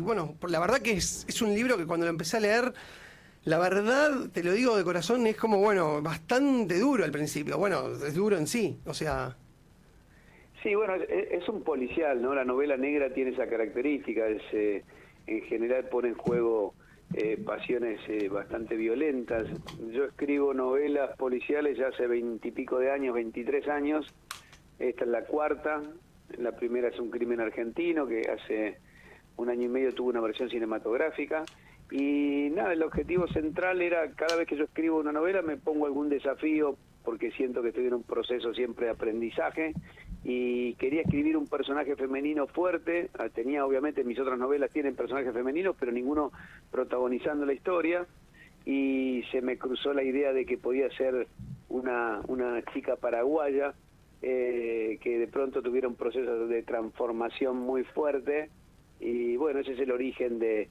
bueno, la verdad que es un libro que cuando lo empecé a leer, la verdad, te lo digo de corazón, es como, bueno, bastante duro al principio. Bueno, es duro en sí, o sea... Sí, bueno, es un policial, ¿no? La novela negra tiene esa característica, en general pone en juego pasiones bastante violentas. Yo escribo novelas policiales ya hace 20 y pico de años, 23 años, esta es la cuarta, la primera es Un crimen argentino, que hace 1 año y medio tuvo una versión cinematográfica, y nada, el objetivo central era, cada vez que yo escribo una novela me pongo algún desafío, porque siento que estoy en un proceso siempre de aprendizaje, y quería escribir un personaje femenino fuerte. Tenía, obviamente, mis otras novelas tienen personajes femeninos, pero ninguno protagonizando la historia, y se me cruzó la idea de que podía ser una chica paraguaya, que de pronto tuviera un proceso de transformación muy fuerte, y bueno, ese es el origen de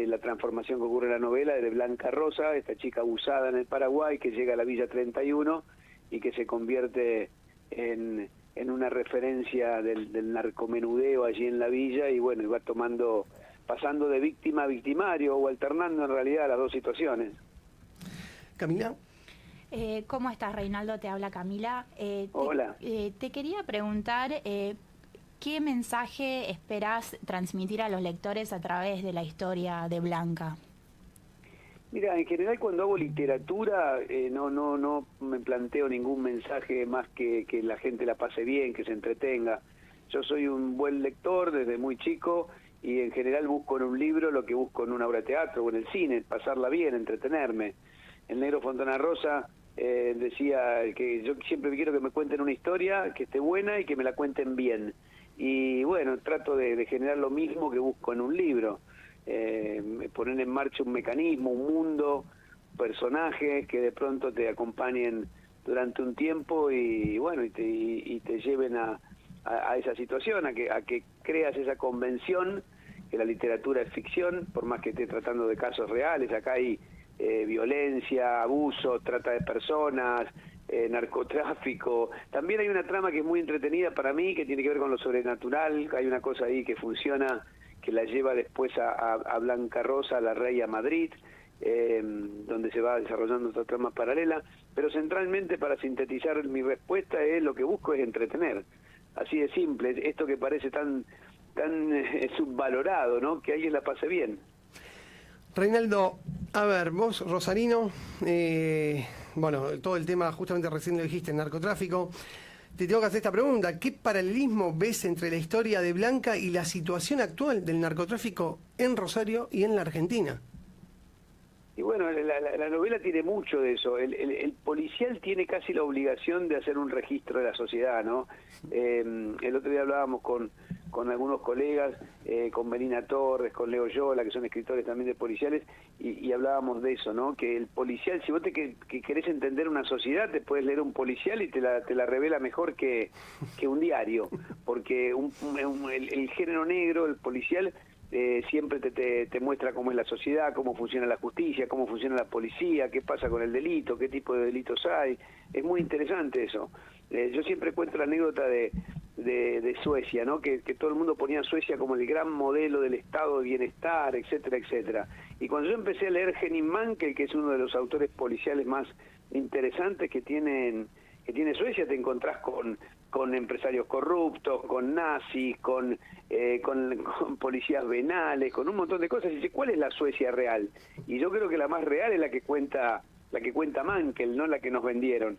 la transformación que ocurre en la novela, de Blanca Rosa, esta chica abusada en el Paraguay, que llega a la Villa 31 y que se convierte en una referencia del narcomenudeo allí en la villa, y bueno, y va pasando de víctima a victimario, o alternando en realidad las dos situaciones. Camila. ¿Cómo estás, Reinaldo? Te habla Camila. Hola. Te quería preguntar, ¿qué mensaje esperás transmitir a los lectores a través de la historia de Blanca? Mira, en general cuando hago literatura no me planteo ningún mensaje más que la gente la pase bien, que se entretenga. Yo soy un buen lector desde muy chico, y en general busco en un libro lo que busco en una obra de teatro o en el cine, pasarla bien, entretenerme. El Negro Fontana Rosa decía que yo siempre quiero que me cuenten una historia que esté buena y que me la cuenten bien. Y bueno, trato de generar lo mismo que busco en un libro. Poner en marcha un mecanismo, un mundo, personajes que de pronto te acompañen durante un tiempo, y bueno, y te lleven a esa situación, a que creas esa convención que la literatura es ficción, por más que esté tratando de casos reales. Acá hay violencia, abuso, trata de personas, narcotráfico. También hay una trama que es muy entretenida para mí, que tiene que ver con lo sobrenatural. Hay una cosa ahí que funciona, que la lleva después a Blanca Rosa, a la Rey, a Madrid, donde se va desarrollando otra trama paralela. Pero centralmente, para sintetizar mi respuesta, lo que busco es entretener. Así de simple, esto que parece tan subvalorado, ¿no? Que alguien la pase bien. Reinaldo, a ver, vos, rosarino, bueno, todo el tema, justamente recién lo dijiste, el narcotráfico. Te tengo que hacer esta pregunta: ¿qué paralelismo ves entre la historia de Blanca y la situación actual del narcotráfico en Rosario y en la Argentina? Y bueno, la novela tiene mucho de eso. El policial tiene casi la obligación de hacer un registro de la sociedad, ¿no? El otro día hablábamos con algunos colegas, con Melina Torres, con Leo Yola, que son escritores también de policiales, y hablábamos de eso, ¿no? Que el policial, si vos que querés entender una sociedad, te puedes leer un policial y te la revela mejor que un diario, porque el género negro, el policial, siempre te muestra cómo es la sociedad, cómo funciona la justicia, cómo funciona la policía, qué pasa con el delito, qué tipo de delitos hay. Es muy interesante eso. Yo siempre cuento la anécdota de Suecia, ¿no? Que todo el mundo ponía a Suecia como el gran modelo del estado de bienestar, etcétera, etcétera. Y cuando yo empecé a leer Henning Mankell, que es uno de los autores policiales más interesantes que tiene Suecia, te encontrás con empresarios corruptos, con nazis, con policías venales, con un montón de cosas. Y dice, ¿cuál es la Suecia real? Y yo creo que la más real es la que cuenta Mankell, no la que nos vendieron.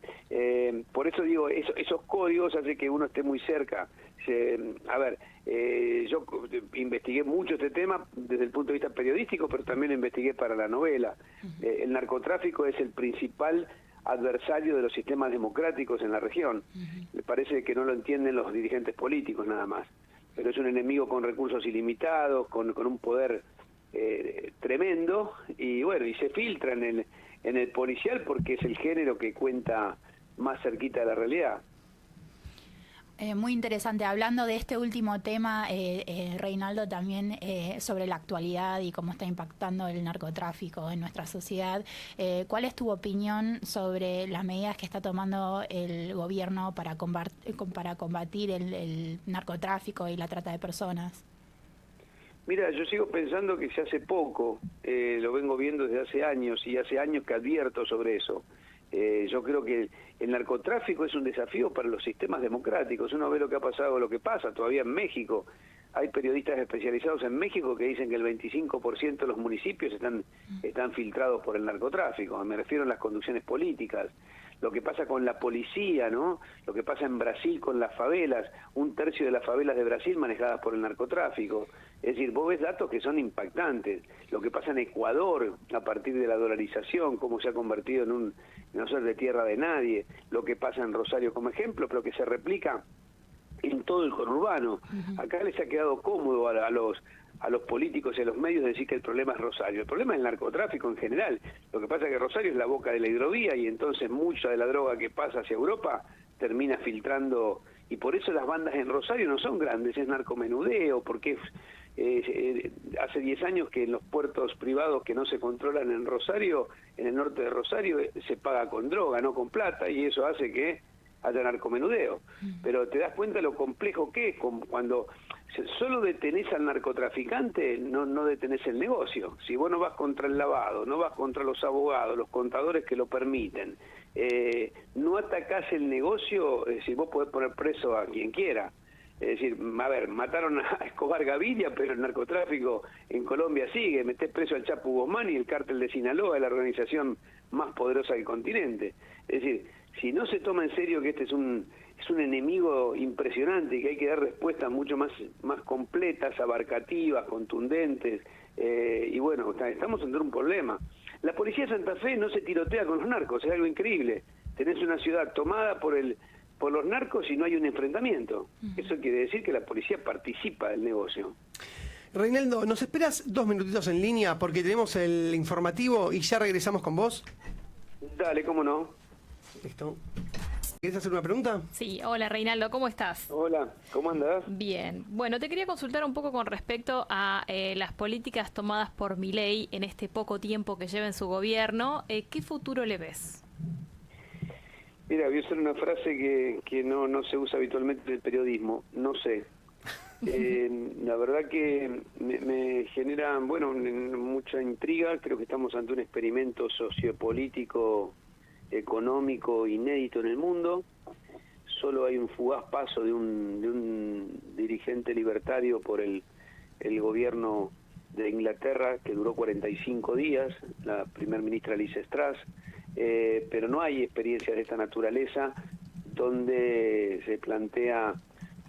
Por eso digo, esos códigos hacen que uno esté muy cerca. Yo investigué mucho este tema desde el punto de vista periodístico, pero también lo investigué para la novela. El narcotráfico es el principal adversario de los sistemas democráticos en la región. Me parece que no lo entienden los dirigentes políticos nada más, pero es un enemigo con recursos ilimitados, con un poder tremendo, y bueno, y se filtra en el policial porque es el género que cuenta más cerquita de la realidad. Muy interesante. Hablando de este último tema, Reinaldo, también sobre la actualidad y cómo está impactando el narcotráfico en nuestra sociedad, ¿cuál es tu opinión sobre las medidas que está tomando el gobierno para combatir el narcotráfico y la trata de personas? Mira, yo sigo pensando que se hace poco, lo vengo viendo desde hace años y hace años que advierto sobre eso. Yo creo que el narcotráfico es un desafío para los sistemas democráticos. Uno ve lo que ha pasado, lo que pasa todavía en México. Hay periodistas especializados en México que dicen que el 25% de los municipios están filtrados por el narcotráfico. Me refiero a las conducciones políticas. Lo que pasa con la policía, ¿no? Lo que pasa en Brasil con las favelas, 1/3 de las favelas de Brasil manejadas por el narcotráfico. Es decir, vos ves datos que son impactantes. Lo que pasa en Ecuador a partir de la dolarización, cómo se ha convertido en no ser de tierra de nadie. Lo que pasa en Rosario como ejemplo, pero que se replica en todo el conurbano. Acá les ha quedado cómodo a los políticos y a los medios decir que el problema es Rosario. El problema es el narcotráfico en general. Lo que pasa es que Rosario es la boca de la hidrovía y entonces mucha de la droga que pasa hacia Europa termina filtrando, y por eso las bandas en Rosario no son grandes, es narcomenudeo, porque hace 10 años que en los puertos privados que no se controlan en Rosario, en el norte de Rosario, se paga con droga, no con plata, y eso hace que haya narcomenudeo. Pero te das cuenta lo complejo que es cuando solo detenés al narcotraficante, no detenés el negocio. Si vos no vas contra el lavado, no vas contra los abogados, los contadores que lo permiten, no atacás el negocio, si vos podés poner preso a quien quiera. Es decir, a ver, mataron a Escobar Gaviria, pero el narcotráfico en Colombia sigue. Metés preso al Chapo Guzmán y el cártel de Sinaloa es la organización más poderosa del continente. Es decir, si no se toma en serio que este es un enemigo impresionante y que hay que dar respuestas mucho más completas, abarcativas, contundentes, y bueno, estamos ante un problema. La policía de Santa Fe no se tirotea con los narcos, es algo increíble. Tenés una ciudad tomada por los narcos y no hay un enfrentamiento. Eso quiere decir que la policía participa del negocio. Reinaldo, ¿nos esperas 2 minutitos en línea? Porque tenemos el informativo y ya regresamos con vos. Dale, cómo no. Listo. ¿Querés hacer una pregunta? Sí, hola Reinaldo, ¿cómo estás? Hola, ¿cómo andás? Bien. Bueno, te quería consultar un poco con respecto a las políticas tomadas por Milei en este poco tiempo que lleva en su gobierno. ¿Qué futuro le ves? Mira, voy a usar una frase que no se usa habitualmente en el periodismo, no sé. La verdad que me genera, bueno, mucha intriga. Creo que estamos ante un experimento sociopolítico, económico, inédito en el mundo. Solo hay un fugaz paso de un dirigente libertario por el gobierno de Inglaterra, que duró 45 días, la primer ministra Liz Truss, pero no hay experiencias de esta naturaleza donde se plantea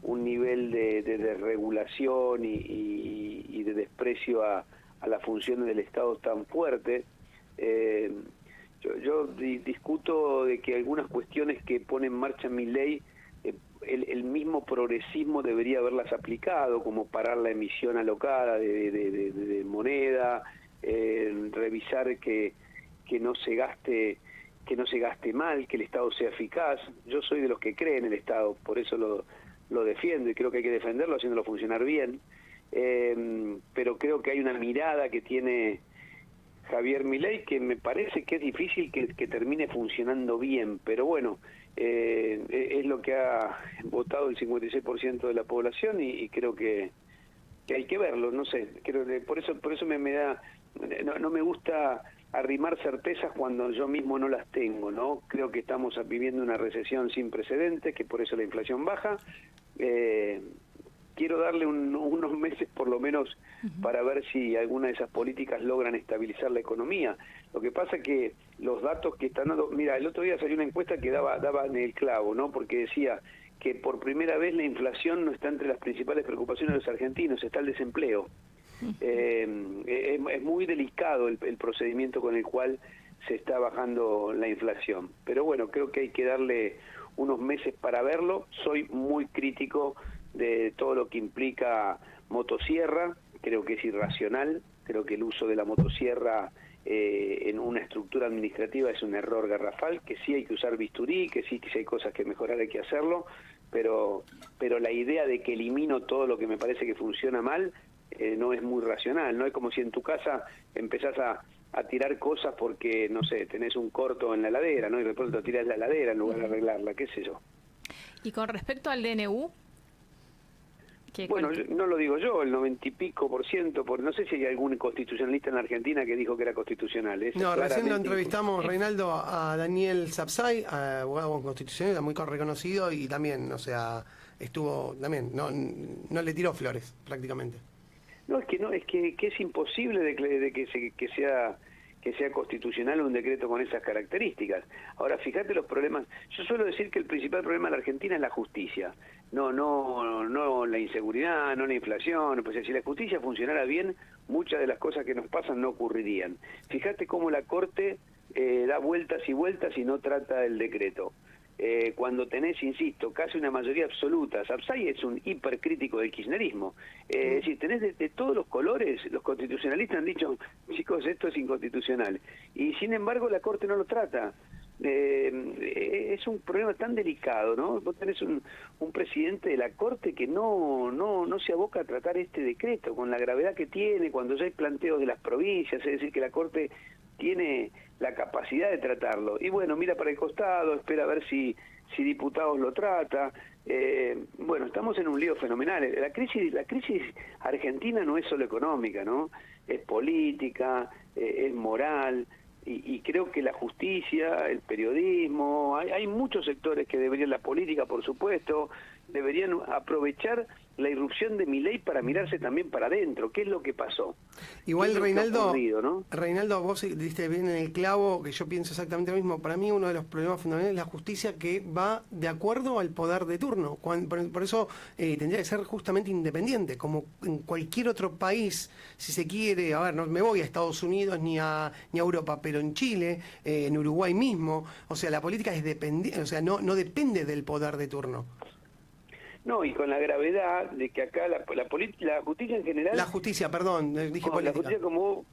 un nivel de desregulación y de desprecio a las funciones del Estado tan fuerte. Yo discuto de que algunas cuestiones que pone en marcha Milei, el mismo progresismo debería haberlas aplicado, como parar la emisión alocada de moneda, revisar que no se gaste mal, que el Estado sea eficaz. Yo soy de los que creen en el Estado, por eso lo defiendo y creo que hay que defenderlo haciéndolo funcionar bien, pero creo que hay una mirada que tiene Javier Milei que me parece que es difícil que termine funcionando bien, pero bueno, es lo que ha votado el 56% de la población y creo que hay que verlo, no sé, creo que por eso me da, no me gusta arrimar certezas cuando yo mismo no las tengo, ¿no? Creo que estamos viviendo una recesión sin precedentes, que por eso la inflación baja. Quiero darle unos meses por lo menos para ver si alguna de esas políticas logran estabilizar la economía. Lo que pasa que los datos que están dando... Mira, el otro día salió una encuesta que daba en el clavo, ¿no? Porque decía que por primera vez la inflación no está entre las principales preocupaciones de los argentinos, está el desempleo. Es muy delicado el procedimiento con el cual se está bajando la inflación. Pero bueno, creo que hay que darle unos meses para verlo. Soy muy crítico de todo lo que implica motosierra, creo que es irracional, creo que el uso de la motosierra en una estructura administrativa es un error garrafal, que sí hay que usar bisturí, que sí hay cosas que mejorar, hay que hacerlo, pero la idea de que elimino todo lo que me parece que funciona mal no es muy racional, no es como si en tu casa empezás a tirar cosas porque, no sé, tenés un corto en la heladera, ¿no? Y de pronto tirás la heladera en lugar de arreglarla, qué sé yo. Y con respecto al DNU, Bueno, no lo digo yo, el 90 y pico por ciento, no sé si hay algún constitucionalista en Argentina que dijo que era constitucional. No, recién lo entrevistamos, Reinaldo, a Daniel Sapsay, abogado constitucional, muy reconocido, y también, o sea, estuvo, también, no le tiró flores, prácticamente. No, es que es imposible de que sea constitucional un decreto con esas características. Ahora, fíjate los problemas. Yo suelo decir que el principal problema de la Argentina es la justicia. No la inseguridad, no la inflación. Pues si la justicia funcionara bien, muchas de las cosas que nos pasan no ocurrirían. Fíjate cómo la Corte da vueltas y vueltas y no trata el decreto. Cuando tenés, insisto, casi una mayoría absoluta. Sapsay es un hipercrítico del kirchnerismo. Es decir, tenés de todos los colores, los constitucionalistas han dicho, chicos, esto es inconstitucional. Y sin embargo la Corte no lo trata. Es un problema tan delicado, ¿no? Vos tenés un presidente de la Corte que no se aboca a tratar este decreto con la gravedad que tiene, cuando ya hay planteos de las provincias, es decir, que la Corte tiene la capacidad de tratarlo. Y bueno, mira para el costado, espera a ver si diputados lo trata. Bueno, estamos en un lío fenomenal. La crisis argentina no es solo económica, ¿no? Es política, es moral, y creo que la justicia, el periodismo, hay muchos sectores que deberían, la política, por supuesto, deberían aprovechar la irrupción de Milei para mirarse también para adentro. ¿Qué es lo que pasó? Igual, Reinaldo, ¿no? Reinaldo, vos diste bien en el clavo, que yo pienso exactamente lo mismo. Para mí uno de los problemas fundamentales es la justicia, que va de acuerdo al poder de turno. Por eso tendría que ser justamente independiente, como en cualquier otro país, si se quiere. A ver, no me voy a Estados Unidos ni a Europa, pero en Chile, en Uruguay mismo, o sea, la política es dependiente, o sea, no depende del poder de turno. No, y con la gravedad de que acá la justicia en general... La justicia, perdón, dije política. La justicia, como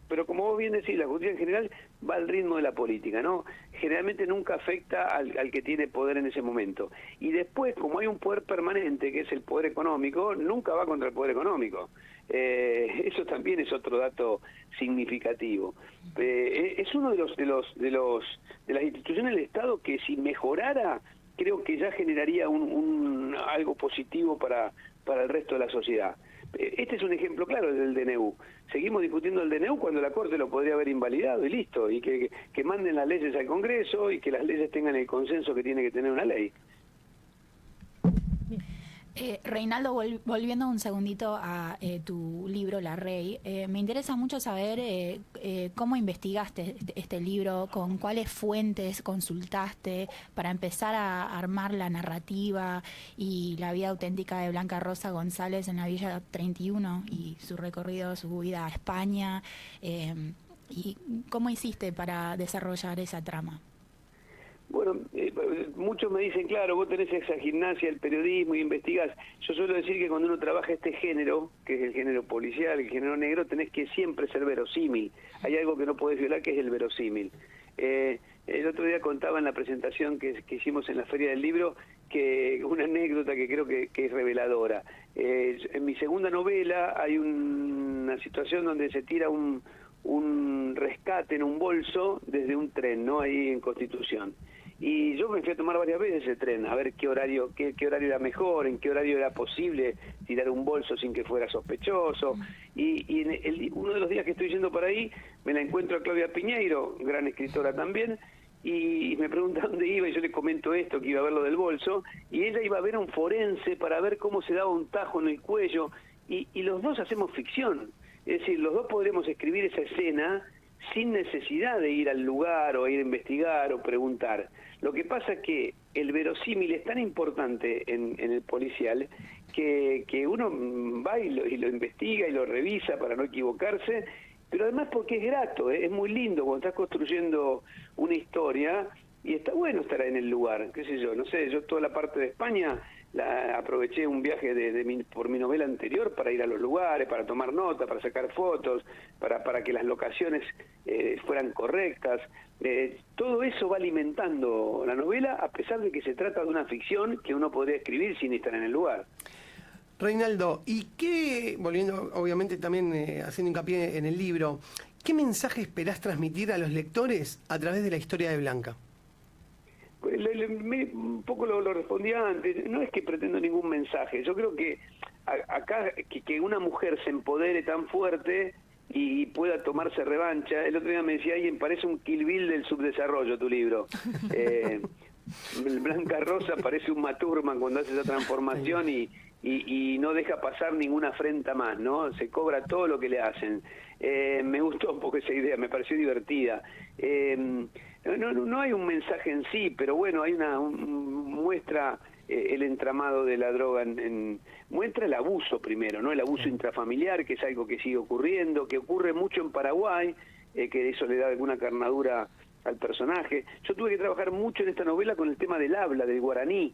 vos bien decís, la justicia en general va al ritmo de la política, ¿no? Generalmente nunca afecta al que tiene poder en ese momento. Y después, como hay un poder permanente, que es el poder económico, nunca va contra el poder económico. Eso también es otro dato significativo. Es uno de las instituciones del Estado que, si mejorara, creo que ya generaría algo positivo para el resto de la sociedad. Este es un ejemplo claro del DNU. Seguimos discutiendo el DNU cuando la Corte lo podría haber invalidado y listo, y que manden las leyes al Congreso y que las leyes tengan el consenso que tiene que tener una ley. Reinaldo, volviendo un segundito a tu libro La Rey, me interesa mucho saber cómo investigaste este libro, con cuáles fuentes consultaste para empezar a armar la narrativa y la vida auténtica de Blanca Rosa González en la Villa 31 y su recorrido, su vida a España, y cómo hiciste para desarrollar esa trama. Bueno, muchos me dicen, claro, vos tenés esa gimnasia del periodismo y investigás. Yo suelo decir que cuando uno trabaja este género, que es el género policial, el género negro, tenés que siempre ser verosímil. Hay algo que no podés violar, que es el verosímil. El otro día contaba en la presentación que hicimos en la Feria del Libro, que una anécdota que creo que es reveladora. En mi segunda novela hay una situación donde se tira un rescate en un bolso desde un tren, ¿no? Ahí en Constitución. Y yo me fui a tomar varias veces ese tren, a ver qué horario era mejor, en qué horario era posible tirar un bolso sin que fuera sospechoso. Y uno de los días que estoy yendo por ahí, me la encuentro a Claudia Piñeiro, gran escritora también, y me pregunta dónde iba, y yo le comento esto, que iba a ver lo del bolso, y ella iba a ver a un forense para ver cómo se daba un tajo en el cuello, y los dos hacemos ficción. Es decir, los dos podremos escribir esa escena sin necesidad de ir al lugar o ir a investigar o preguntar. Lo que pasa es que el verosímil es tan importante en el policial que uno va y lo investiga y lo revisa para no equivocarse, pero además porque es grato, es muy lindo cuando estás construyendo una historia y está bueno estar en el lugar, qué sé yo, no sé, yo toda la parte de España aproveché un viaje por mi novela anterior para ir a los lugares, para tomar nota, para sacar fotos, para que las locaciones fueran correctas. Todo eso va alimentando la novela, a pesar de que se trata de una ficción que uno podría escribir sin estar en el lugar. Reinaldo, ¿y qué, volviendo obviamente también haciendo hincapié en el libro, qué mensaje esperás transmitir a los lectores a través de la historia de Blanca? Un poco lo respondí antes, no es que pretendo ningún mensaje, yo creo que acá que una mujer se empodere tan fuerte y pueda tomarse revancha. El otro día me decía alguien, parece un Kill Bill del subdesarrollo tu libro. Blanca Rosa parece un Maturman cuando hace esa transformación y no deja pasar ninguna afrenta más, ¿no? Se cobra todo lo que le hacen. Me gustó un poco esa idea, me pareció divertida. No hay un mensaje en sí, pero bueno, hay muestra el entramado de la droga, muestra el abuso primero, ¿no? El abuso intrafamiliar, que es algo que sigue ocurriendo, que ocurre mucho en Paraguay, que eso le da alguna carnadura al personaje. Yo tuve que trabajar mucho en esta novela con el tema del habla, del guaraní.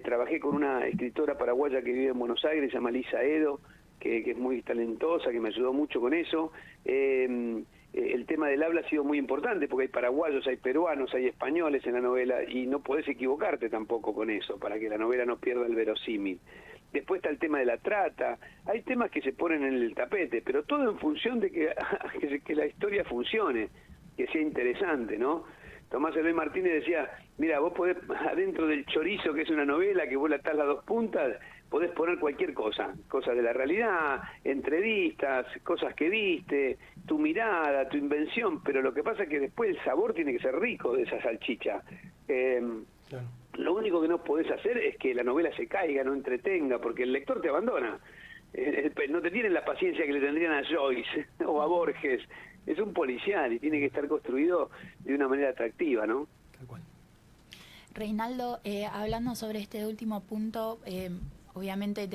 Trabajé con una escritora paraguaya que vive en Buenos Aires, se llama Lisa Edo, que es muy talentosa, que me ayudó mucho con eso. El tema del habla ha sido muy importante, porque hay paraguayos, hay peruanos, hay españoles en la novela, y no podés equivocarte tampoco con eso, para que la novela no pierda el verosímil. Después está el tema de la trata, hay temas que se ponen en el tapete, pero todo en función de que la historia funcione, que sea interesante, ¿no? Tomás Eloy Martínez decía, mira, vos podés, adentro del chorizo, que es una novela, que vos le atás las dos puntas, podés poner cualquier cosa, cosas de la realidad, entrevistas, cosas que viste, tu mirada, tu invención, pero lo que pasa es que después el sabor tiene que ser rico de esa salchicha. Claro. Lo único que no podés hacer es que la novela se caiga, no entretenga, porque el lector te abandona. No te tienen la paciencia que le tendrían a Joyce o a Borges. Es un policial y tiene que estar construido de una manera atractiva, ¿no? Tal cual. Reinaldo, hablando sobre este último punto, obviamente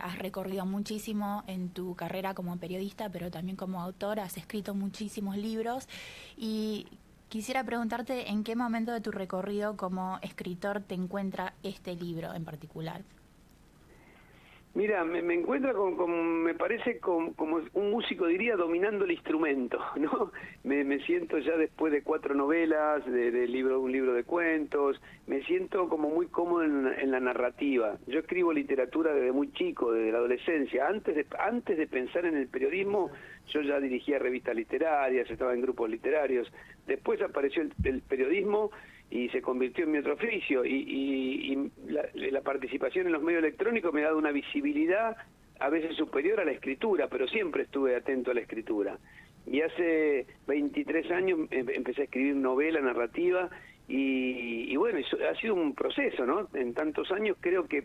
has recorrido muchísimo en tu carrera como periodista, pero también como autor, has escrito muchísimos libros y quisiera preguntarte en qué momento de tu recorrido como escritor te encuentra este libro en particular. Mira, me encuentra me parece como un músico, diría, dominando el instrumento, ¿no? Me siento ya después de 4 novelas, un libro de cuentos, me siento como muy cómodo en la narrativa. Yo escribo literatura desde muy chico, desde la adolescencia. Antes de pensar en el periodismo, yo ya dirigía revistas literarias, estaba en grupos literarios. Después apareció el periodismo y se convirtió en mi otro oficio, y la participación en los medios electrónicos me ha dado una visibilidad a veces superior a la escritura, pero siempre estuve atento a la escritura. Y hace 23 años empecé a escribir novela, narrativa, y bueno, ha sido un proceso, ¿no? En tantos años creo que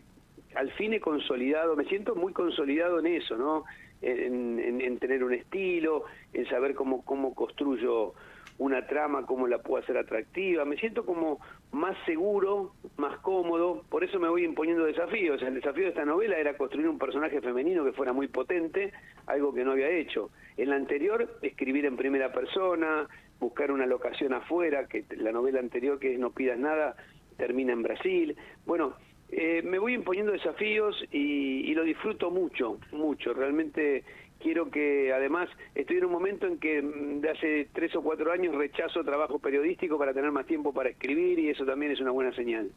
al fin he consolidado, me siento muy consolidado en eso, ¿no? En tener un estilo, en saber cómo construyo una trama, cómo la puedo hacer atractiva. Me siento como más seguro, más cómodo, por eso me voy imponiendo desafíos. El desafío de esta novela era construir un personaje femenino que fuera muy potente, algo que no había hecho. En la anterior, escribir en primera persona, buscar una locación afuera, que la novela anterior, que es No pidas nada, termina en Brasil. Bueno, me voy imponiendo desafíos y lo disfruto mucho, mucho. Realmente quiero que, además, estoy en un momento en que de hace 3 o 4 años rechazo trabajo periodístico para tener más tiempo para escribir, y eso también es una buena señal.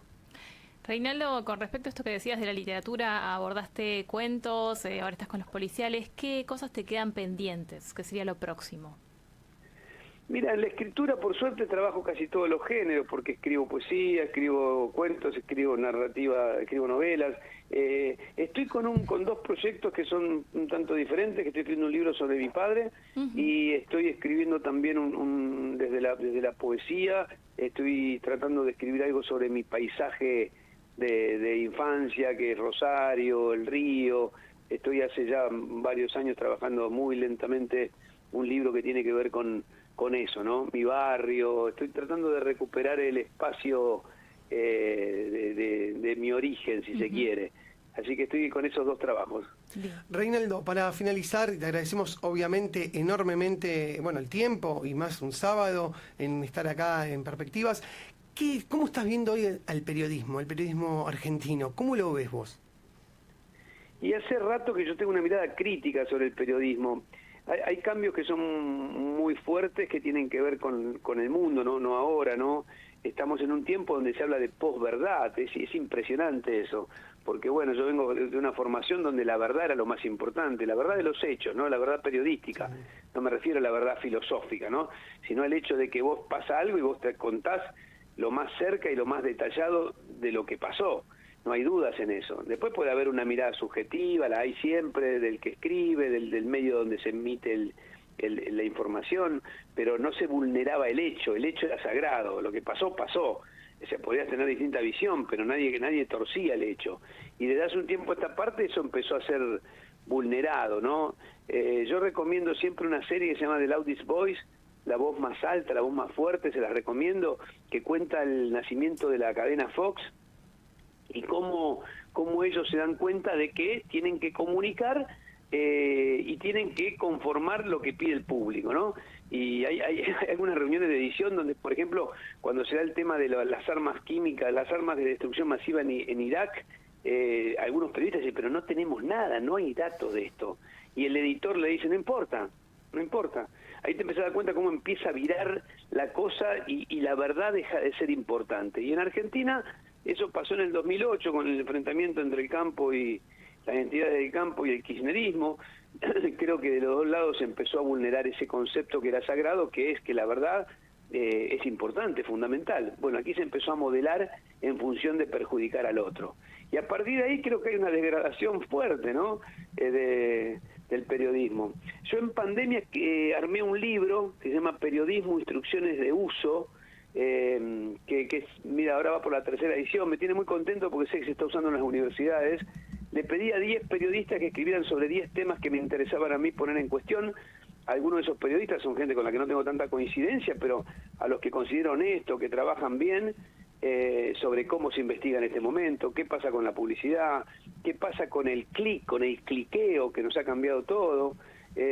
Reinaldo, con respecto a esto que decías de la literatura, abordaste cuentos, ahora estás con los policiales, ¿qué cosas te quedan pendientes? ¿Qué sería lo próximo? Mira, en la escritura, por suerte, trabajo casi todos los géneros, porque escribo poesía, escribo cuentos, escribo narrativa, escribo novelas. Estoy con 2 proyectos que son un tanto diferentes, que estoy escribiendo un libro sobre mi padre, y estoy escribiendo también desde la poesía, estoy tratando de escribir algo sobre mi paisaje de infancia, que es Rosario, el río. Estoy hace ya varios años trabajando muy lentamente un libro que tiene que ver con eso, ¿no? Mi barrio. Estoy tratando de recuperar el espacio de mi origen, si se quiere. Así que estoy con esos 2 trabajos. Bien. Reinaldo, para finalizar, te agradecemos obviamente enormemente, el tiempo y más un sábado en estar acá en Perspectivas. ¿Cómo estás viendo hoy al periodismo, el periodismo argentino? ¿Cómo lo ves vos? Y hace rato que yo tengo una mirada crítica sobre el periodismo. Hay cambios que son muy fuertes, que tienen que ver con el mundo, no ahora, ¿no? Estamos en un tiempo donde se habla de posverdad, es impresionante eso, porque bueno, yo vengo de una formación donde la verdad era lo más importante, la verdad de los hechos, ¿no? La verdad periodística, no me refiero a la verdad filosófica, ¿no? Sino al hecho de que vos pasa algo y vos te contás lo más cerca y lo más detallado de lo que pasó. no hay dudas en eso. Después puede haber una mirada subjetiva, la hay siempre, del que escribe, del medio donde se emite la información, pero no se vulneraba el hecho era sagrado, lo que pasó, pasó. O sea, podías tener distinta visión, pero nadie torcía el hecho. Y desde hace un tiempo a esta parte eso empezó a ser vulnerado, ¿no? Yo recomiendo siempre una serie que se llama The Loudest Voice, la voz más alta, la voz más fuerte, se las recomiendo, que cuenta el nacimiento de la cadena Fox y cómo ellos se dan cuenta de que tienen que comunicar y tienen que conformar lo que pide el público, ¿no? Y hay algunas reuniones de edición donde, por ejemplo, cuando se da el tema de las armas químicas, las armas de destrucción masiva en Irak, algunos periodistas dicen, pero no tenemos nada, no hay datos de esto. Y el editor le dice, no importa. Ahí te empezás a dar cuenta cómo empieza a virar la cosa y la verdad deja de ser importante. Y en Argentina eso pasó en el 2008 con el enfrentamiento entre el campo y las entidades del campo y el kirchnerismo. Creo que de los dos lados se empezó a vulnerar ese concepto que era sagrado, que es que la verdad es importante, fundamental. Bueno, aquí se empezó a modelar en función de perjudicar al otro. Y a partir de ahí creo que hay una degradación fuerte, ¿no? Del periodismo. Yo en pandemia armé un libro que se llama Periodismo, Instrucciones de Uso, mira, ahora va por la 3ª edición, me tiene muy contento porque sé que se está usando en las universidades. Le pedí a 10 periodistas que escribieran sobre 10 temas que me interesaban a mí poner en cuestión. Algunos de esos periodistas son gente con la que no tengo tanta coincidencia, pero a los que considero honestos, que trabajan bien, sobre cómo se investiga en este momento, qué pasa con la publicidad, qué pasa con el clic, con el cliqueo que nos ha cambiado todo.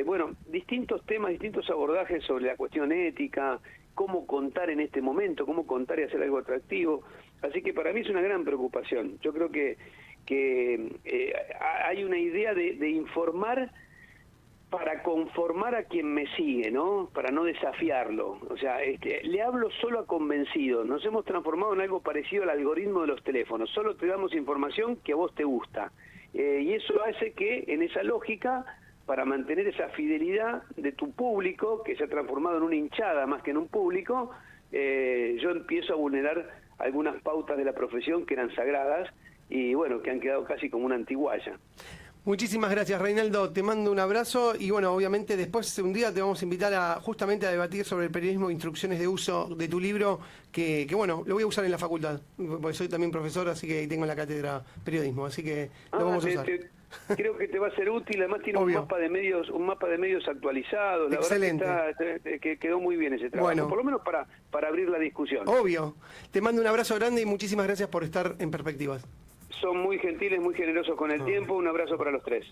Bueno, distintos temas, distintos abordajes sobre la cuestión ética, cómo contar en este momento, cómo contar y hacer algo atractivo. Así que para mí es una gran preocupación. Yo creo que hay una idea de informar para conformar a quien me sigue, ¿no? Para no desafiarlo. O sea, le hablo solo a convencidos. Nos hemos transformado en algo parecido al algoritmo de los teléfonos. Solo te damos información que a vos te gusta. Y eso hace que, en esa lógica, para mantener esa fidelidad de tu público, que se ha transformado en una hinchada más que en un público, yo empiezo a vulnerar algunas pautas de la profesión que eran sagradas y, bueno, que han quedado casi como una antiguaya. Muchísimas gracias, Reinaldo. Te mando un abrazo y, bueno, obviamente después un día te vamos a invitar justamente a debatir sobre el periodismo, instrucciones de uso de tu libro, que bueno, lo voy a usar en la facultad, porque soy también profesor, así que tengo en la cátedra periodismo, así que lo vamos a usar. Creo que te va a ser útil, además tiene un mapa de medios actualizados. La Excelente. verdad que quedó muy bien ese trabajo, bueno, por lo menos para abrir la discusión. Obvio. Te mando un abrazo grande y muchísimas gracias por estar en Perspectivas. Son muy gentiles, muy generosos con el tiempo. Un abrazo para los tres.